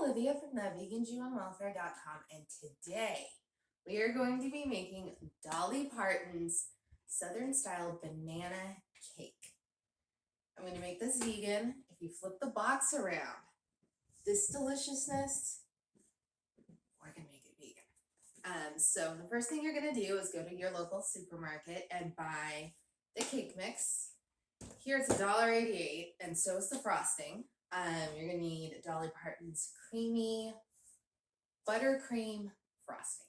Olivia from the veganjewonwelfare.com, and today we are going to be making Dolly Parton's Southern style banana cake. I'm going to make this vegan. If you flip the box around, this deliciousness, we're going to make it vegan. So the first thing you're going to do is go to your local supermarket and buy the cake mix. Here it's $1.88, and so is the frosting. You're gonna need Dolly Parton's creamy buttercream frosting.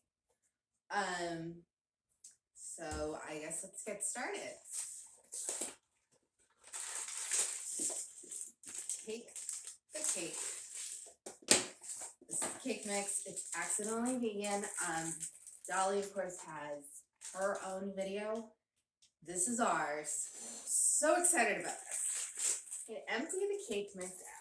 So I guess let's get started. Take the cake. This is cake mix. It's accidentally vegan. Dolly, of course, has her own video. This is ours. So excited about this. Okay, empty the cake mix out.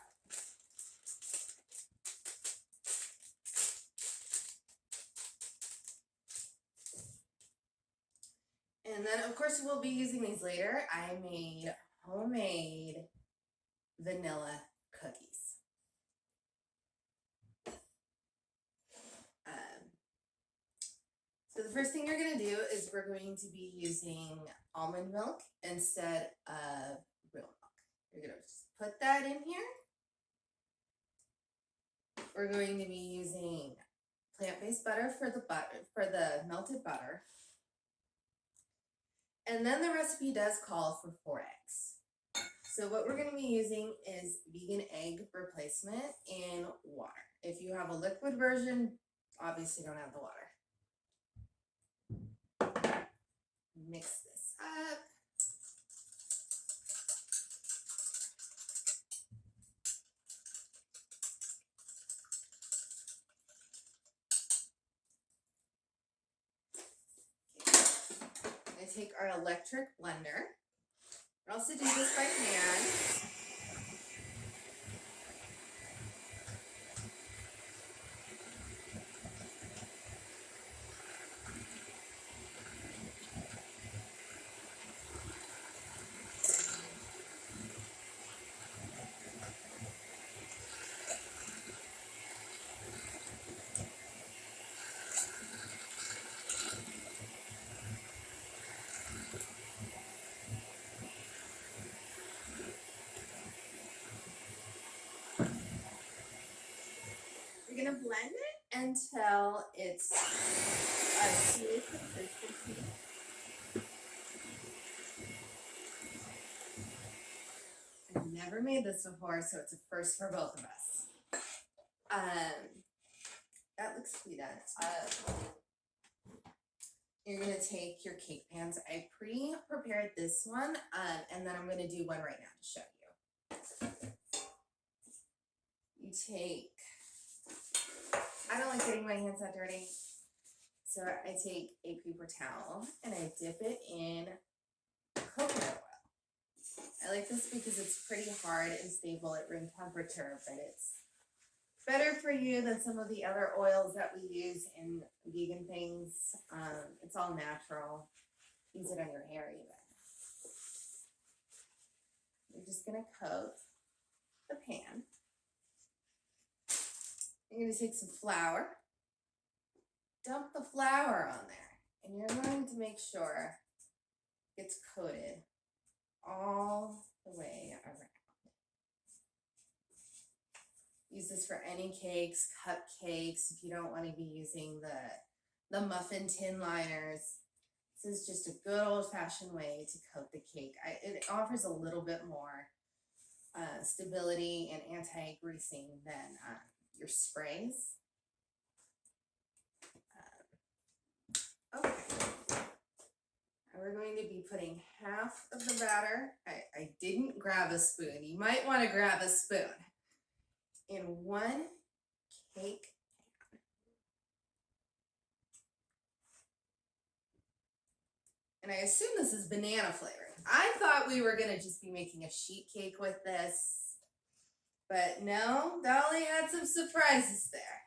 And then, of course, we'll be using these later. I made homemade vanilla cookies. So the first thing you're going to do is we're going to be using almond milk instead of real milk. You're going to just put that in here. We're going to be using plant-based butter for the melted butter. And then the recipe does call for 4 eggs. So what we're going to be using is vegan egg replacement in water. If you have a liquid version, obviously don't add the water. Mix this up. I'm going to take our electric blender. We also do this by hand. We're going to blend it until it's a smooth consistency. I've never made this before, so it's a first for both of us. That looks sweet. You're going to take your cake pans. I pre-prepared this one, and then I'm going to do one right now to show you. You take, I don't like getting my hands that dirty, so I take a paper towel and I dip it in coconut oil. I like this because it's pretty hard and stable at room temperature, but it's better for you than some of the other oils that we use in vegan things. It's all natural. Use it on your hair even. You're just going to coat the pan. You're going to take some flour. Dump the flour on there. And you're going to make sure it's coated all the way around. Use this for any cakes, cupcakes, if you don't want to be using the muffin tin liners. This is just a good old-fashioned way to coat the cake. It offers a little bit more stability and anti-greasing than your sprays. Okay. Now we're going to be putting half of the batter. I didn't grab a spoon. You might want to grab a spoon. In one cake pan. And I assume this is banana flavoring. I thought we were going to just be making a sheet cake with this. But no, Dolly had some surprises there.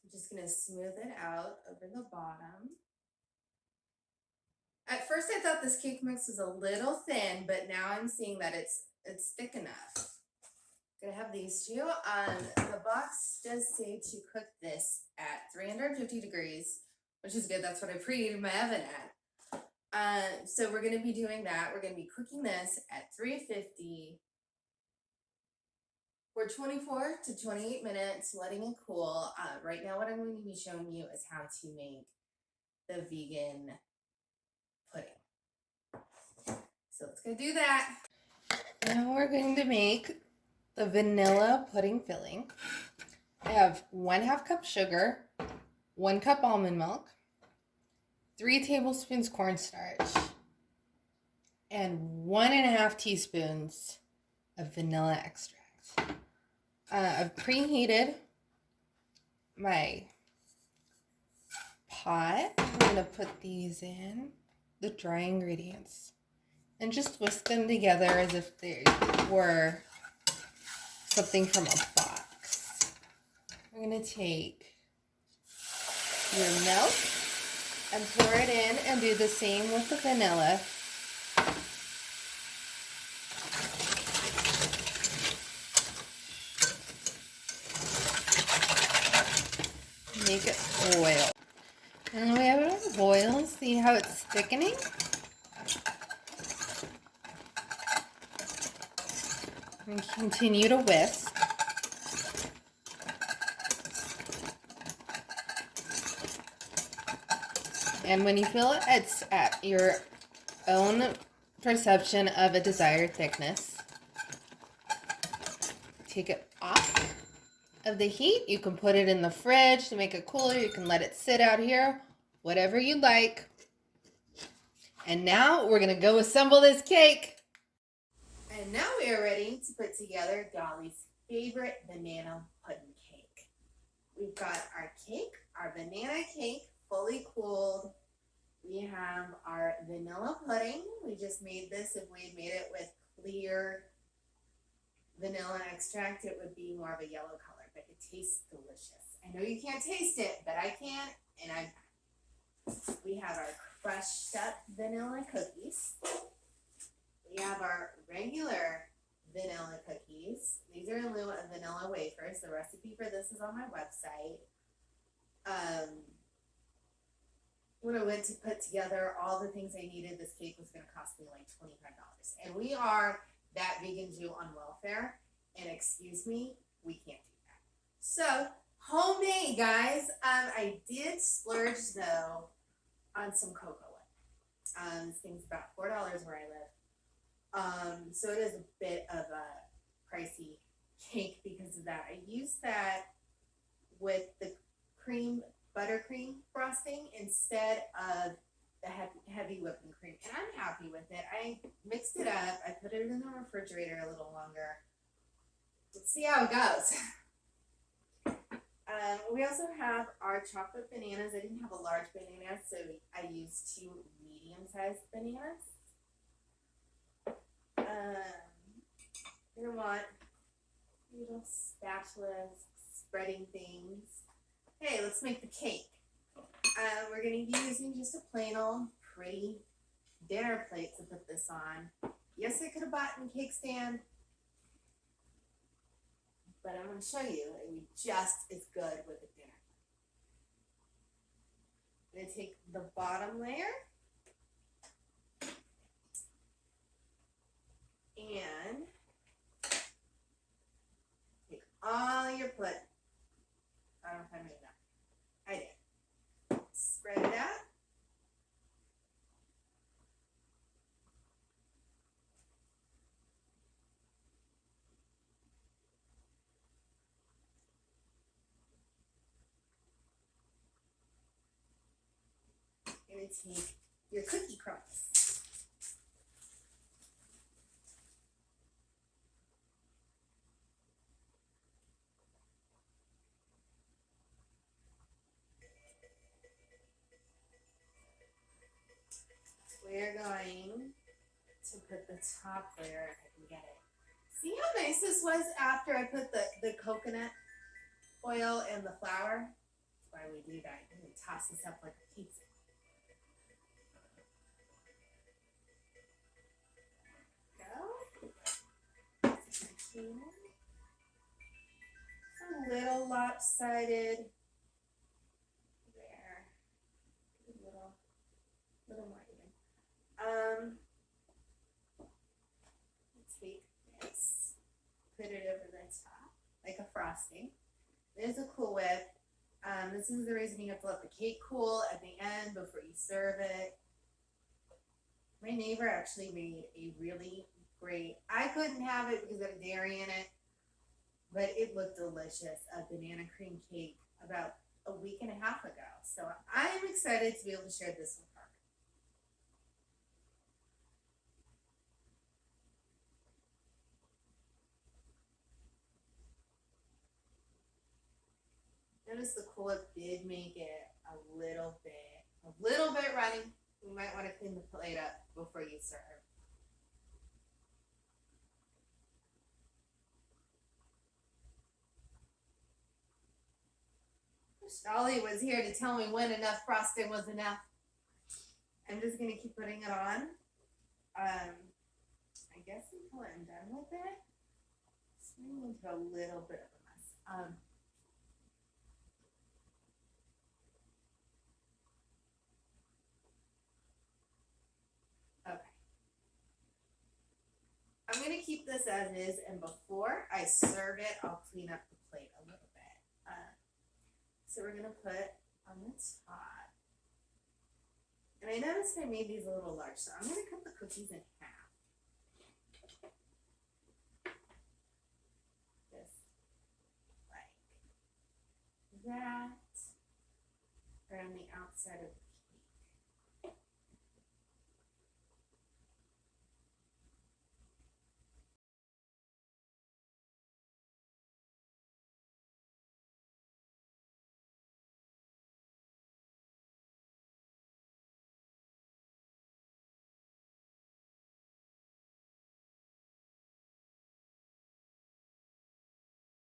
I'm just gonna smooth it out over the bottom. At first I thought this cake mix was a little thin, but now I'm seeing that it's thick enough. Gonna have these two. The box does say to cook this at 350 degrees, which is good. That's what I preheated my oven at. So we're gonna be doing that. We're gonna be cooking this at 350 for 24 to 28 minutes, letting it cool. Right now what I'm going to be showing you is how to make the vegan pudding. So let's go do that. Now we're going to make the vanilla pudding filling. I have 1/2 cup sugar, 1 cup almond milk, 3 tablespoons cornstarch, and 1.5 teaspoons of vanilla extract. I've preheated my pot. I'm going to put these in, the dry ingredients, and just whisk them together as if they were something from a box. We're going to take your milk and pour it in and do the same with the vanilla. Make it boil. And we have it boil. See how it's thickening? And continue to whisk. And when you feel it's at your own perception of a desired thickness, take it off of the heat. You can put it in the fridge to make it cooler. You can let it sit out here, whatever you like. And now we're going to go assemble this cake. And now we are ready to put together Dolly's favorite banana pudding cake. We've got our cake, our banana cake, fully cooled. We have our vanilla pudding. We just made this. If we had made it with clear vanilla extract, it would be more of a yellow color, but it tastes delicious. I know you can't taste it, but I can, and we have our crushed up vanilla cookies. We have our regular vanilla cookies. These are in lieu of vanilla wafers. The recipe for this is on my website. When I went to put together all the things I needed, this cake was going to cost me like $25. And we are that vegan Jew on welfare. And excuse me, we can't do that. So, homemade, guys. I did splurge, though, on some cocoa oil. This thing's about $4 where I live. So it is a bit of a pricey cake because of that. I used that with the buttercream frosting instead of the heavy whipping cream, and I'm happy with it. I mixed it up. I put it in the refrigerator a little longer. Let's see how it goes. We also have our chocolate bananas. I didn't have a large banana, so I used 2 medium-sized bananas. You're gonna want little spatulas, spreading things. Hey, let's make the cake. We're going to be using just a plain old pretty dinner plate to put this on. Yes, I could have bought a cake stand, but I'm going to show you it would be just as good with a dinner plate. I'm going to take the bottom layer and take all your pudding. I don't know if I made that. I did. Spread it out. You're going to take your cookie crumbs. We're going to put the top layer, if I can get it. See how nice this was after I put the coconut oil and the flour? why we do that. And we toss this up like a pizza. Go. It's a little lopsided. There. A little more even. Take this, put it over the top like a frosting. There's a Cool Whip. This is the reason you have to let the cake cool at the end before you serve it. My neighbor actually made a really great, I couldn't have it because of dairy in it, but it looked delicious, a banana cream cake about a week and a half ago. So I'm excited to be able to share this with her. Notice the Cool Whip did make it a little bit runny. You might want to clean the plate up before you serve. Wish Dolly was here to tell me when enough frosting was enough. I'm just going to keep putting it on. I guess until I'm done with it. It's turning into a little bit of a mess. Okay. I'm going to keep this as is, and before I serve it, I'll clean up the plate a little bit. So we're going to put on the top. And I noticed I made these a little large, so I'm going to cut the cookies in half. Just like that. Around the outside of the